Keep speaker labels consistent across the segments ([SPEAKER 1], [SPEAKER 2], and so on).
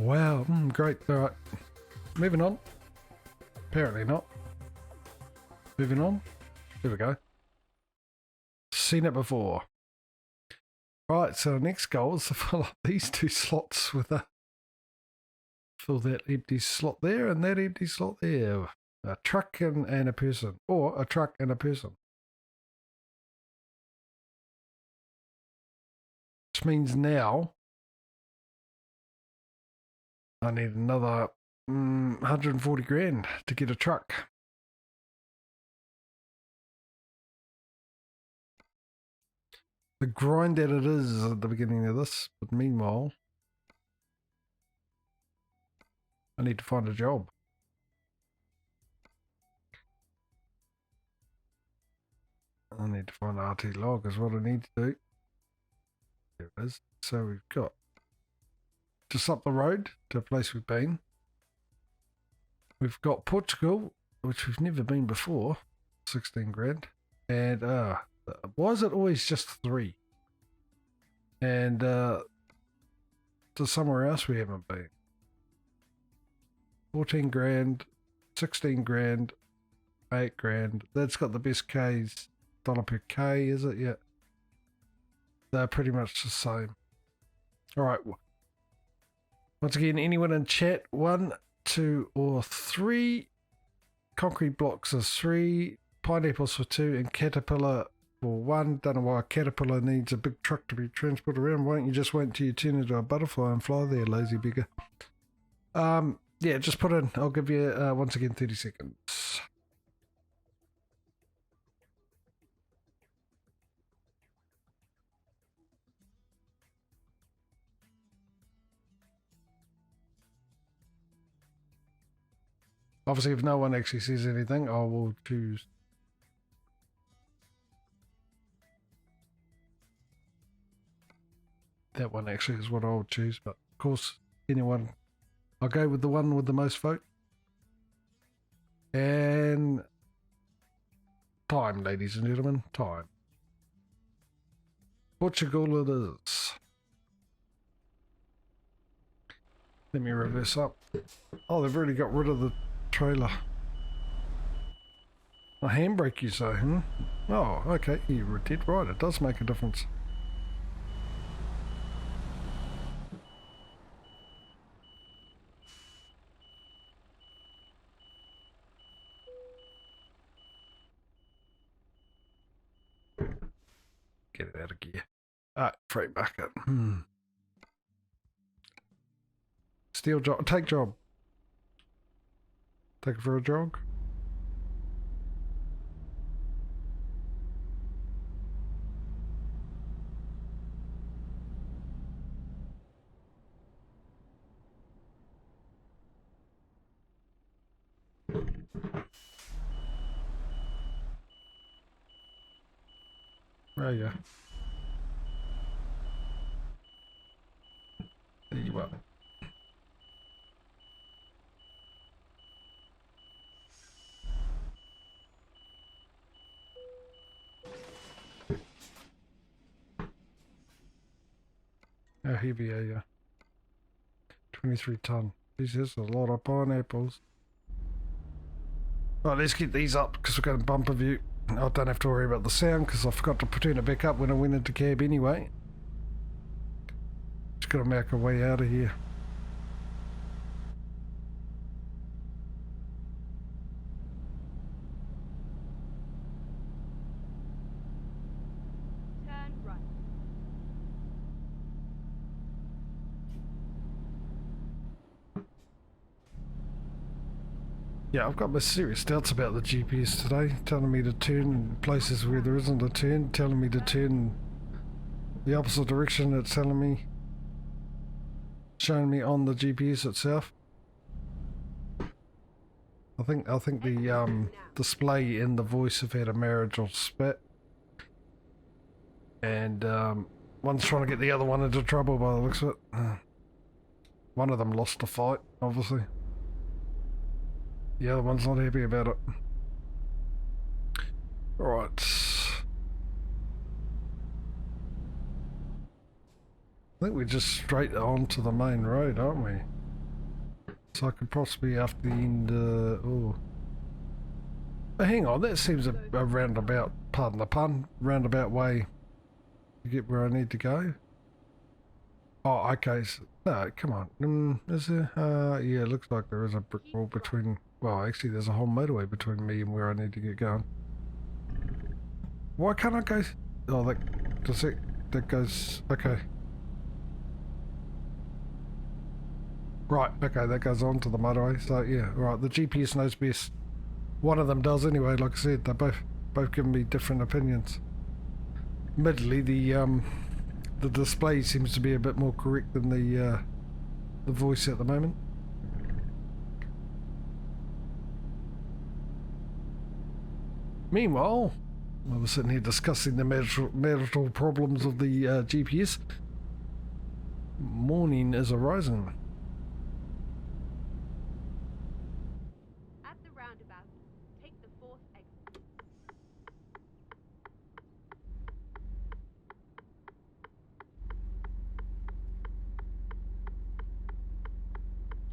[SPEAKER 1] Wow, great. All right, moving on. Apparently not. Moving on. There we go. Seen it before. Right, so the next goal is to fill up these two slots with a... Fill that empty slot there and that empty slot there. A truck and a person. Or a truck and a person. Which means now I need another 140 grand to get a truck. The grind that it is at the beginning of this, but meanwhile, I need to find a job. I need to find an RT log is what I need to do. There it is. So we've got just up the road to a place we've been. We've got Portugal, which we've never been before, 16 grand. And why is it always just 3? And to somewhere else we haven't been. 14 grand, 16 grand, 8 grand. That's got the best Ks, dollar per K, is it? Yeah. They're pretty much the same. All right. Once again, anyone in chat, 1, 2, or 3. Concrete blocks is 3. Pineapples for 2 and caterpillar for 1. Don't know why a caterpillar needs a big truck to be transported around. Why don't you just wait until you turn into a butterfly and fly there, lazy beggar? Yeah, just put in. I'll give you once again 30 seconds. Obviously, if no one actually says anything, I will choose. That one actually is what I would choose, but of course, anyone. I'll go with the one with the most vote. And time, ladies and gentlemen, time. Portugal it is. Let me reverse up. Oh, they've already got rid of the trailer. A handbrake, you say, hmm? Oh, okay, you were dead right. It does make a difference. Get it out of gear. Ah, freight bucket. Steel job. Take job. Take it for a jog. There you go. There you are. How heavy are you? 23 ton. This is a lot of pineapples. Right, let's get these up because we've got a bumper view. I don't have to worry about the sound because I forgot to turn it back up when I went into cab anyway. Just got to make our way out of here.
[SPEAKER 2] Turn right.
[SPEAKER 1] Yeah, I've got my serious doubts about the GPS today, telling me to turn in places where there isn't a turn, telling me to turn the opposite direction it's telling me, showing me on the GPS itself. I think the display and the voice have had a marital spat, and one's trying to get the other one into trouble by the looks of it. One of them lost the fight, obviously. The other one's not happy about it. Alright. I think we're just straight on to the main road, aren't we? So I could possibly after the end, oh. But hang on, that seems a roundabout, pardon the pun, roundabout way to get where I need to go. Oh, okay, so, no, come on, is there? Yeah, it looks like there is a brick wall between, well, actually there's a whole motorway between me and where I need to get going. Why can't I go? Oh, that goes, okay. Right, okay, that goes on to the motorway, so yeah, right, the GPS knows best. One of them does anyway, like I said, they're both giving me different opinions. Admittedly, the display seems to be a bit more correct than the voice at the moment. Meanwhile, I was sitting here discussing the marital problems of the GPS. Morning is arising.
[SPEAKER 2] At the roundabout, take the 4th exit.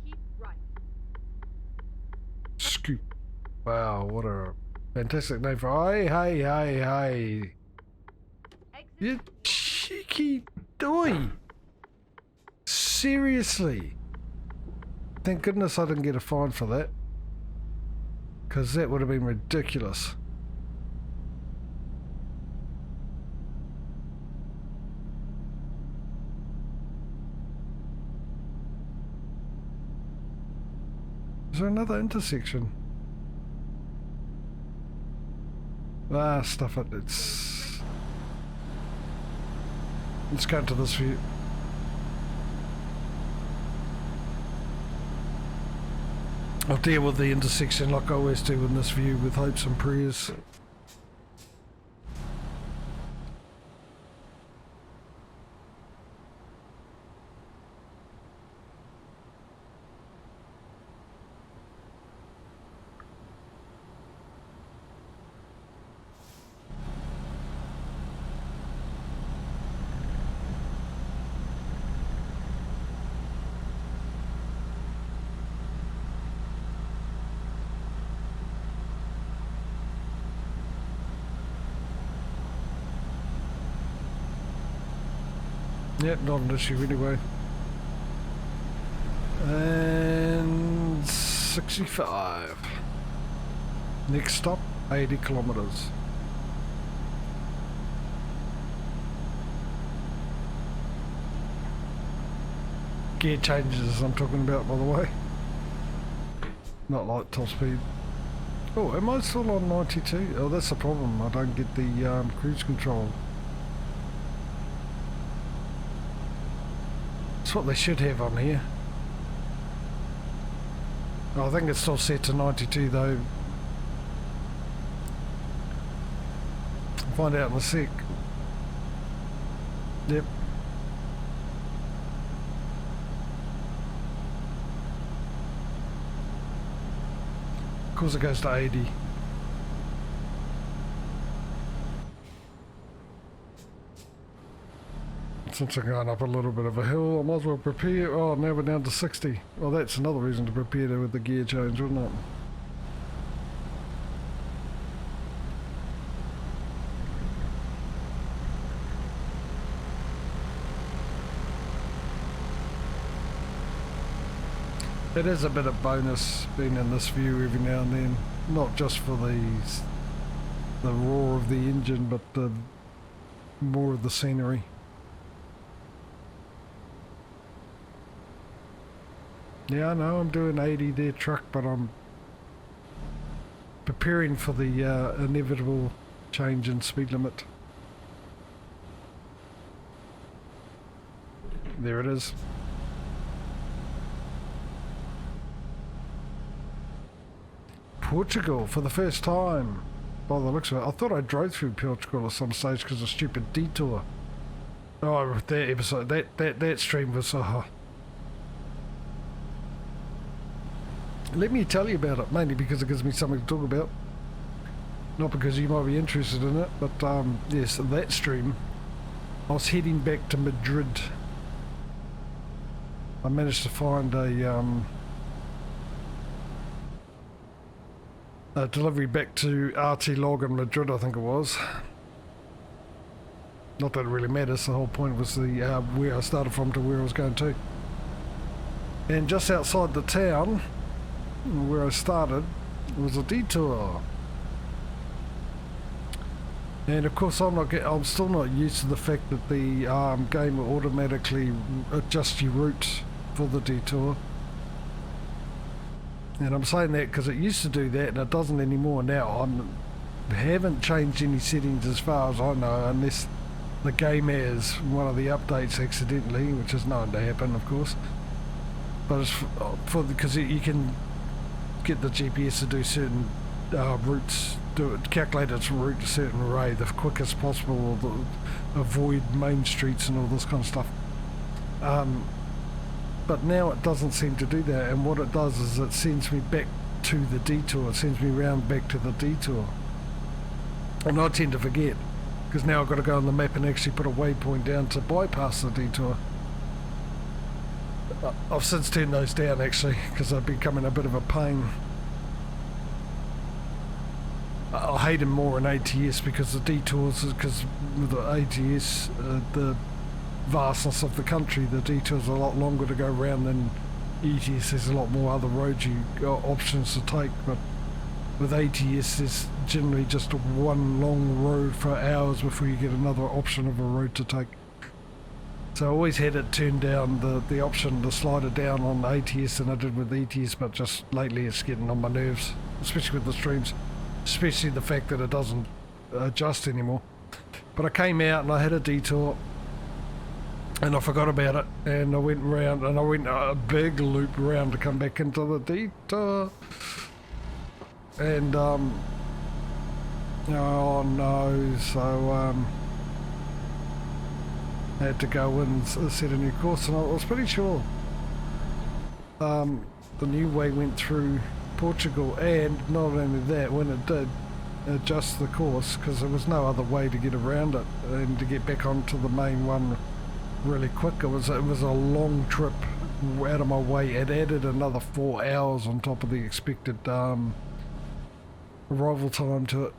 [SPEAKER 2] Keep right.
[SPEAKER 1] Scoop. Wow, what a fantastic name for. Hey. You cheeky doy. Seriously. Thank goodness I didn't get a fine for that. Because that would have been ridiculous. Is there another intersection? Ah, stuff it. Let's go into this view. I'll deal with the intersection like I always do in this view, with hopes and prayers. Yep, not an issue anyway. And 65. Next stop, 80 kilometers. Gear changes I'm talking about, by the way. Not like top speed. Oh, am I still on 92? Oh, that's the problem. I don't get the cruise control. That's what they should have on here. Oh, I think it's still set to 92 though. I'll find out in a sec. Yep. Of course it goes to 80. Since I'm going up a little bit of a hill, I might as well prepare. Oh, now we're down to 60. Well, that's another reason to prepare with the gear change, wouldn't it? It is a bit of bonus being in this view every now and then, not just for the roar of the engine, but more of the scenery. Yeah, I know I'm doing 80 there, truck, but I'm preparing for the inevitable change in speed limit. There it is. Portugal for the first time, by the looks of it. I thought I drove through Portugal at some stage because of a stupid detour. Oh, that episode, that stream was... Let me tell you about it, mainly because it gives me something to talk about. Not because you might be interested in it, but yes, that stream. I was heading back to Madrid. I managed to find a delivery back to RT Log in Madrid, I think it was. Not that it really matters, the whole point was the where I started from to where I was going to. And just outside the town, where I started, was a detour. And of course I'm still not used to the fact that the game will automatically adjust your route for the detour. And I'm saying that because it used to do that and it doesn't anymore now. I haven't changed any settings as far as I know, unless the game has one of the updates accidentally, which is known to happen, of course. But it's because you can get the GPS to do certain routes, calculate its route a certain way, the quickest possible, or avoid main streets and all this kind of stuff. But now it doesn't seem to do that, and what it does is it sends me back to the detour, it sends me round back to the detour. And I tend to forget, because now I've got to go on the map and actually put a waypoint down to bypass the detour. I've since turned those down actually, because they're becoming a bit of a pain. I hate them more in ATS because the detours, because with the ATS, the vastness of the country, the detours are a lot longer to go around than ETS. There's a lot more other roads you got options to take, but with ATS there's generally just one long road for hours before you get another option of a road to take. So I always had it turned down, the option to slide it down on ATS than I did with ETS, but just lately it's getting on my nerves, especially with the streams, especially the fact that it doesn't adjust anymore. But I came out and I had a detour and I forgot about it, and I went round and I went a big loop round to come back into the detour. And oh no, so I had to go in and set a new course, and I was pretty sure the new way went through Portugal, and not only that, when it did adjust the course, because there was no other way to get around it and to get back onto the main one really quick. It was a long trip out of my way. It added another 4 hours on top of the expected arrival time to it.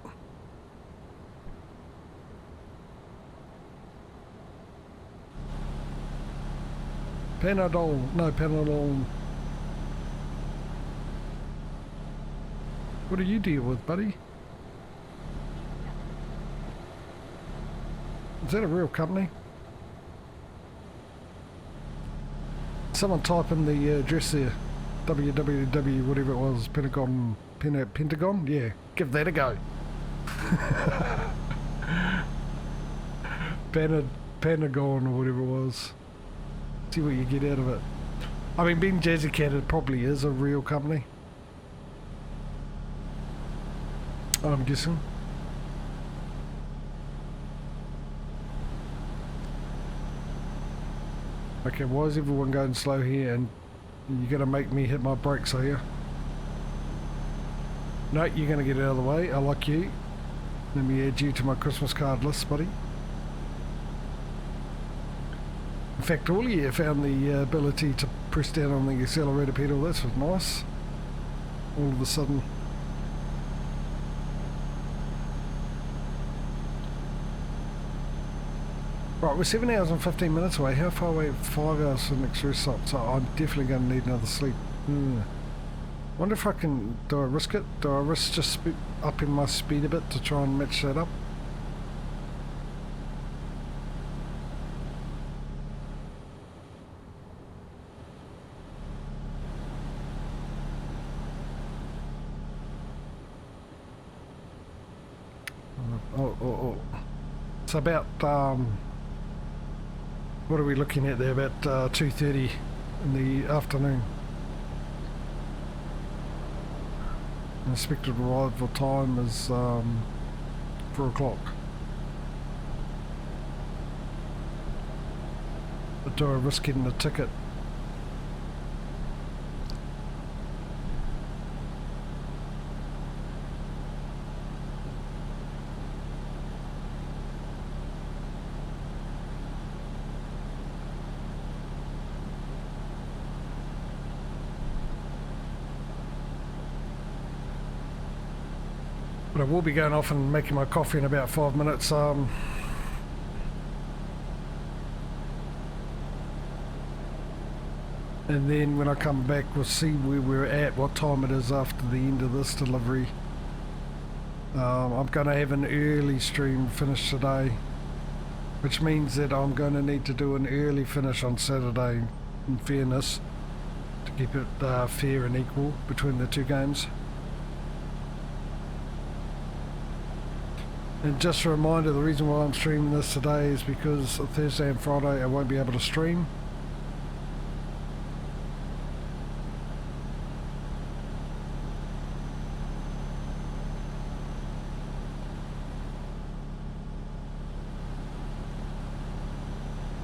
[SPEAKER 1] Panadol, no, Panadol. What do you deal with, buddy? Is that a real company? Someone type in the address there, www whatever it was, Pentagon, Pentagon? Yeah, give that a go. Pentagon or whatever it was. See what you get out of it. I mean, being Jazzy Cat, it probably is a real company, I'm guessing. Okay, why is everyone going slow here, and you're going to make me hit my brakes, are you? No, you're going to get out of the way. I like you. Let me add you to my Christmas card list, buddy. In fact, all of you found the ability to press down on the accelerator pedal. That's nice. All of a sudden. Right, we're 7 hours and 15 minutes away. How far away? 5 hours for the next rest stop, so I'm definitely going to need another sleep. Wonder if I can, do I risk it? Do I risk just upping my speed a bit to try and match that up? Oh. It's about, what are we looking at there? About 2:30 in the afternoon. Expected arrival time is 4 o'clock. But do I risk getting a ticket? But I will be going off and making my coffee in about 5 minutes. And then when I come back, we'll see where we're at, what time it is after the end of this delivery. I'm going to have an early stream finish today, which means that I'm going to need to do an early finish on Saturday, in fairness, to keep it fair and equal between the two games. And just a reminder, the reason why I'm streaming this today is because Thursday and Friday I won't be able to stream.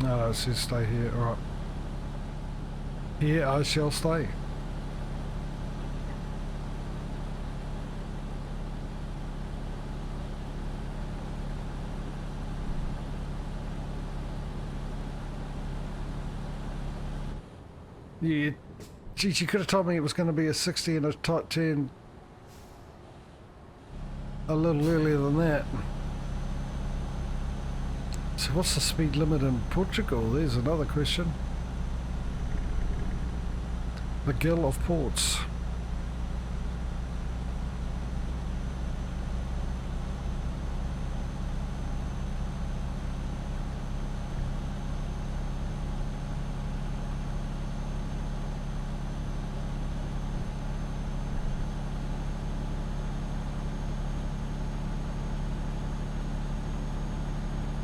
[SPEAKER 1] No, it says stay here. Alright. Here I shall stay. Yeah, geez, you could have told me it was going to be a 60 and a tight turn a little earlier than that. So what's the speed limit in Portugal? There's another question. The Gill of Ports.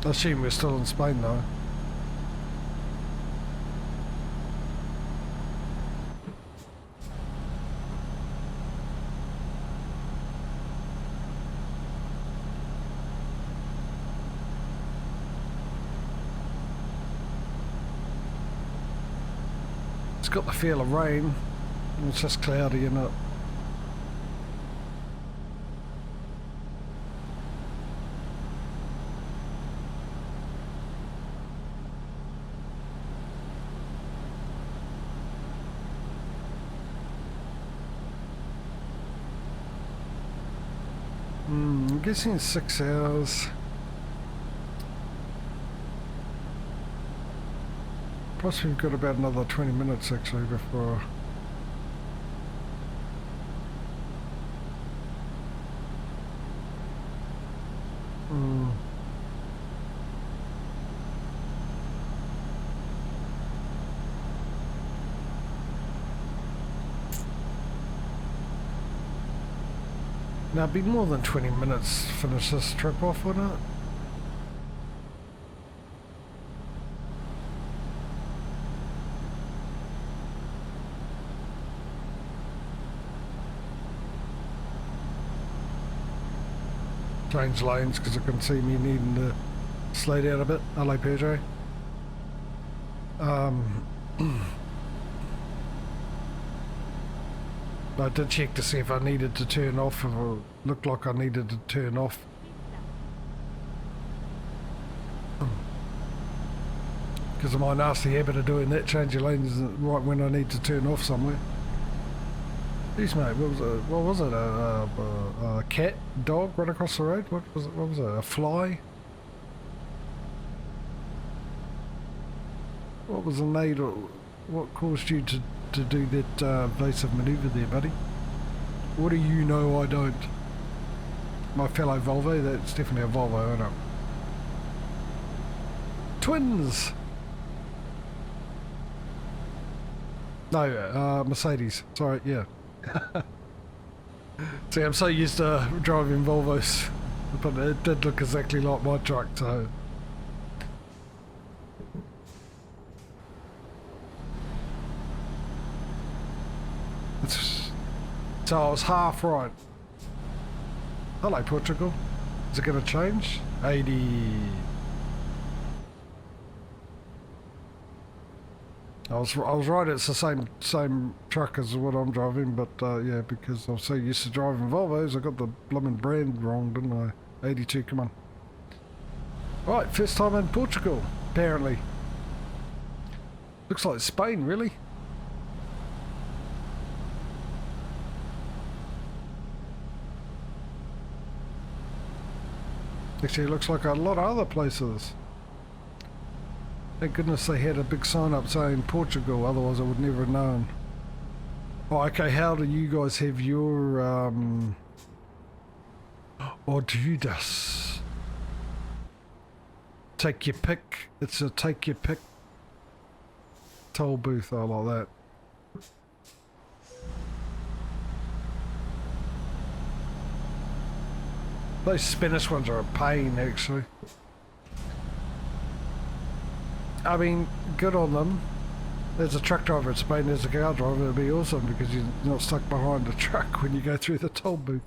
[SPEAKER 1] I assume we're still in Spain though. It's got the feel of rain. It's just cloudy, isn't it? I'm guessing it's 6 hours. Plus we've got about another 20 minutes actually before... Now it'd be more than 20 minutes to finish this trip off, wouldn't it? Change lanes because I can see me needing to slow down a bit. Hello Pedro. I did check to see if I needed to turn off, if it looked like I needed to turn off. Because of my nasty habit of doing that, change your lanes right when I need to turn off somewhere. Jeez mate, what was it? A cat? Dog right across the road? What was it? A fly? What was the need? What caused you to do that evasive manoeuvre there, buddy? What do you know I don't? My fellow Volvo, that's definitely a Volvo, isn't it? Twins! No, Mercedes. Sorry, yeah. See, I'm so used to driving Volvos, but it did look exactly like my truck, so... So I was half right. Hello Portugal. Is it going to change? 80. I was right. It's the same truck as what I'm driving, but yeah, because I'm so used to driving Volvos, I got the blooming brand wrong, didn't I? 82. Come on. Right, first time in Portugal, apparently. Looks like Spain, really. Actually, it looks like a lot of other places. Thank goodness they had a big sign up saying Portugal, otherwise I would never have known. Oh, okay, how do you guys have your, Ordudas? Take your pick. It's a take your pick toll booth. I like that. Those Spanish ones are a pain, actually. I mean, good on them. As a truck driver in Spain, as a car driver, it'd be awesome because you're not stuck behind a truck when you go through the toll booth.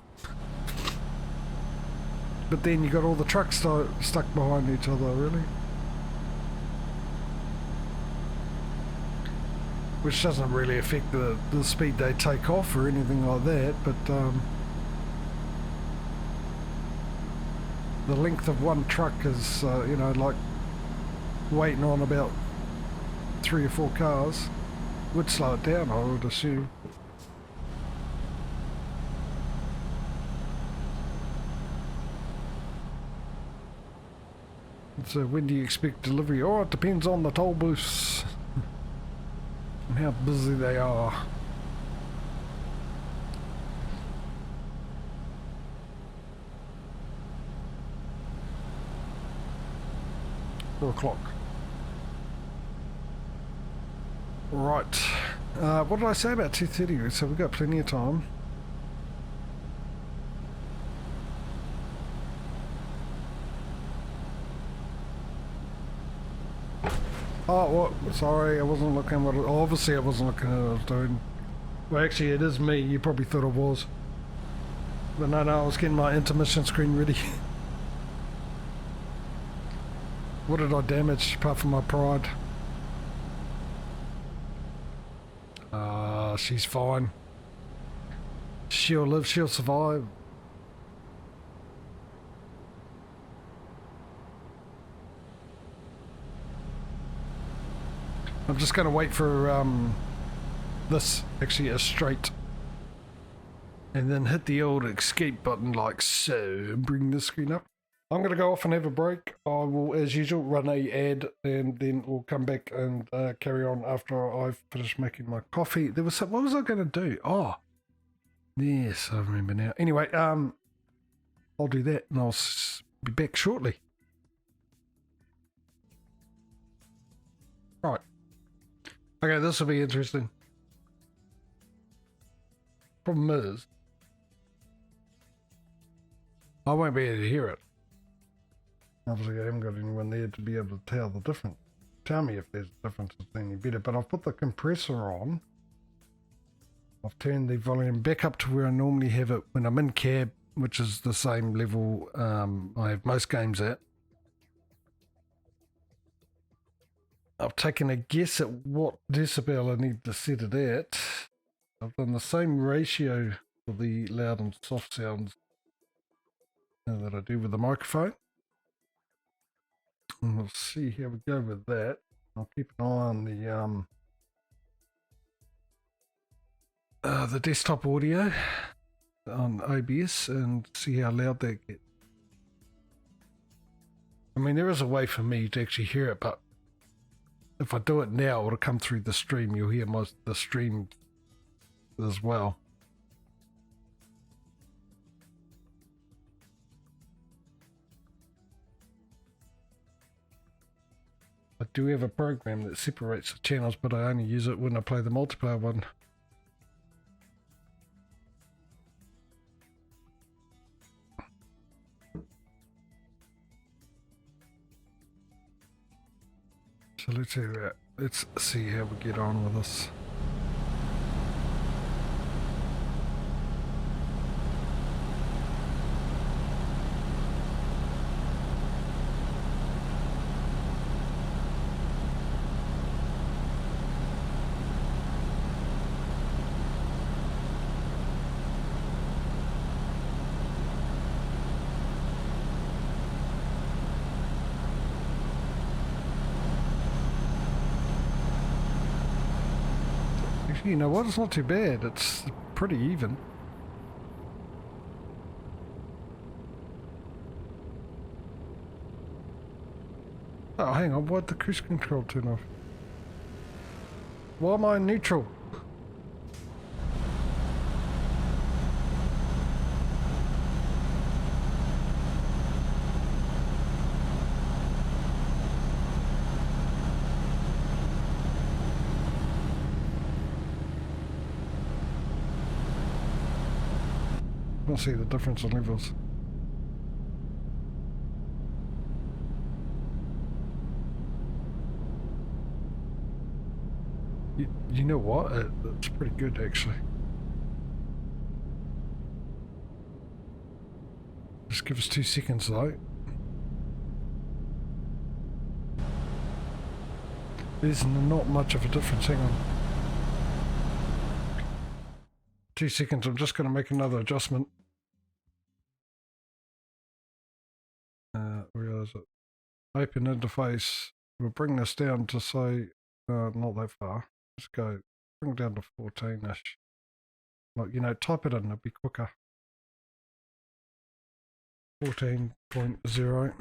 [SPEAKER 1] But then you got all the trucks stuck behind each other, really. Which doesn't really affect the speed they take off or anything like that, but the length of one truck is, you know, like waiting on about 3 or 4 cars. Would slow it down, I would assume. So when do you expect delivery? Oh, it depends on the toll booths and how busy they are. .4 Right. What did I say about 2:30? So we've got plenty of time. Oh, what? Sorry, I wasn't looking what. Obviously, I wasn't looking at what I was doing. Well, actually, it is me. You probably thought it was. But no, I was getting my intermission screen ready. What did I damage apart from my pride? She's fine. She'll live, she'll survive. I'm just going to wait for this actually is straight. And then hit the old escape button like so and bring the screen up. I'm going to go off and have a break. I will, as usual, run a ad and then we'll come back and carry on after I've finished making my coffee. There was some, what was I going to do? Oh, yes, I remember now. Anyway, I'll do that and I'll be back shortly. Right. Okay, this will be interesting. Problem is, I won't be able to hear it. Obviously, I haven't got anyone there to be able to tell the difference. Tell me if there's a difference any better. But I've put the compressor on. I've turned the volume back up to where I normally have it when I'm in cab, which is the same level I have most games at. I've taken a guess at what decibel I need to set it at. I've done the same ratio for the loud and soft sounds that I do with the microphone. And we'll see how we go with that. I'll keep an eye on the desktop audio on OBS and see how loud that gets. I mean, there is a way for me to actually hear it, but if I do it now, it'll come through the stream. You'll hear the stream as well. I do have a program that separates the channels, but I only use it when I play the multiplayer one. So let's see how we get on with this. You know what? It's not too bad. It's pretty even. 'Cause, Oh, hang on, why'd the cruise control turn off? Why am I in neutral? I don't see the difference in levels. You know what? It's pretty good actually. Just give us 2 seconds though. There's not much of a difference, hang on. 2 seconds, I'm just going to make another adjustment. Where is it? Open interface. We'll bring this down to say, not that far. Let's go, bring it down to 14-ish. Like, you know, type it in, it'll be quicker. 14.0.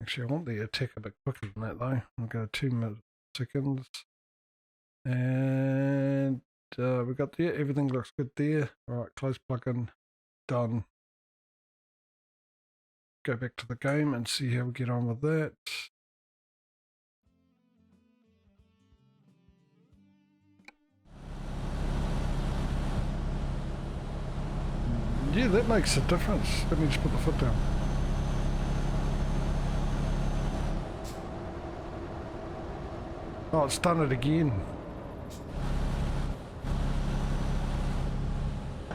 [SPEAKER 1] Actually, I want the attack a bit quicker than that though. I'll go 2 seconds. And we got there, everything looks good there. Alright, close plugin, done. Go back to the game and see how we get on with that. Yeah, that makes a difference. Let me just put the foot down. Oh, it's done it again.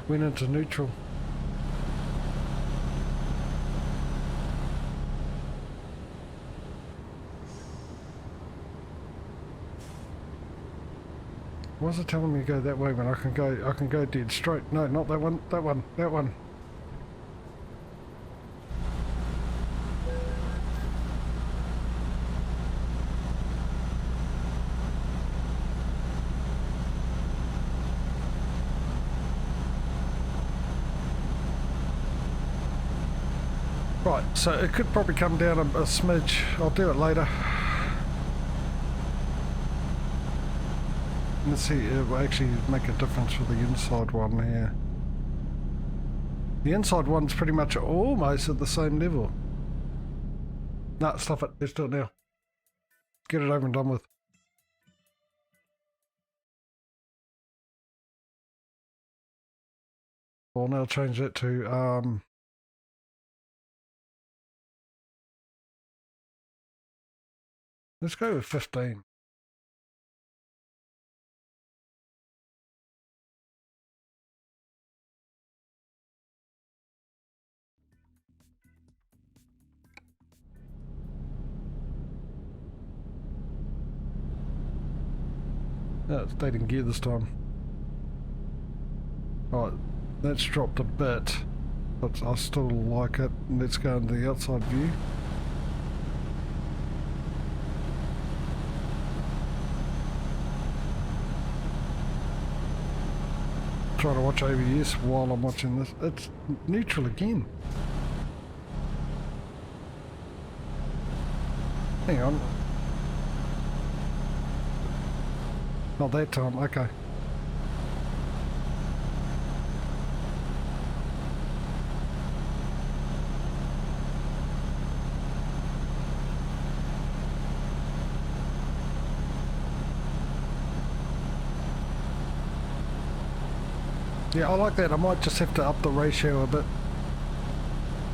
[SPEAKER 1] Went into neutral. Why is it telling me to go that way when I can go dead straight? No, not that one, that one, that one. Right, so it could probably come down a smidge. I'll do it later. Let's see, it will actually make a difference for the inside one here. The inside one's pretty much almost at the same level. Nah, stop it. Let's do it now. Get it over and done with. I'll now change that to let's go with 15. Yeah, it's stayed in gear this time. Alright, that's dropped a bit, but I still like it. Let's go into the outside view. Try to watch ABS while I'm watching this. It's neutral again. Hang on. Not that time, okay. Yeah, I like that. I might just have to up the ratio a bit.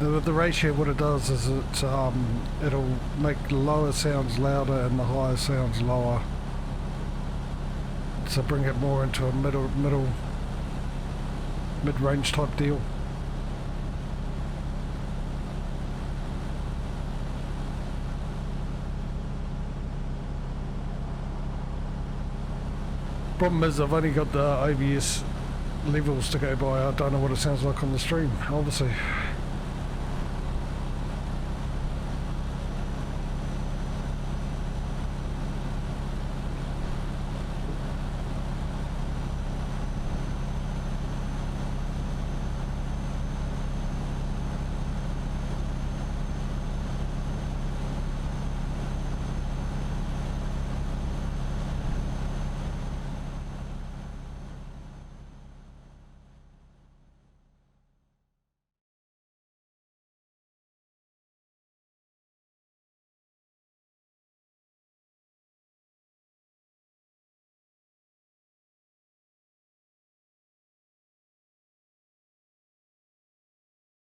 [SPEAKER 1] The ratio, what it does is it'll make the lower sounds louder and the higher sounds lower. So bring it more into a mid-range type deal. Problem is I've only got the ABS levels to go by. I don't know what it sounds like on the stream, obviously.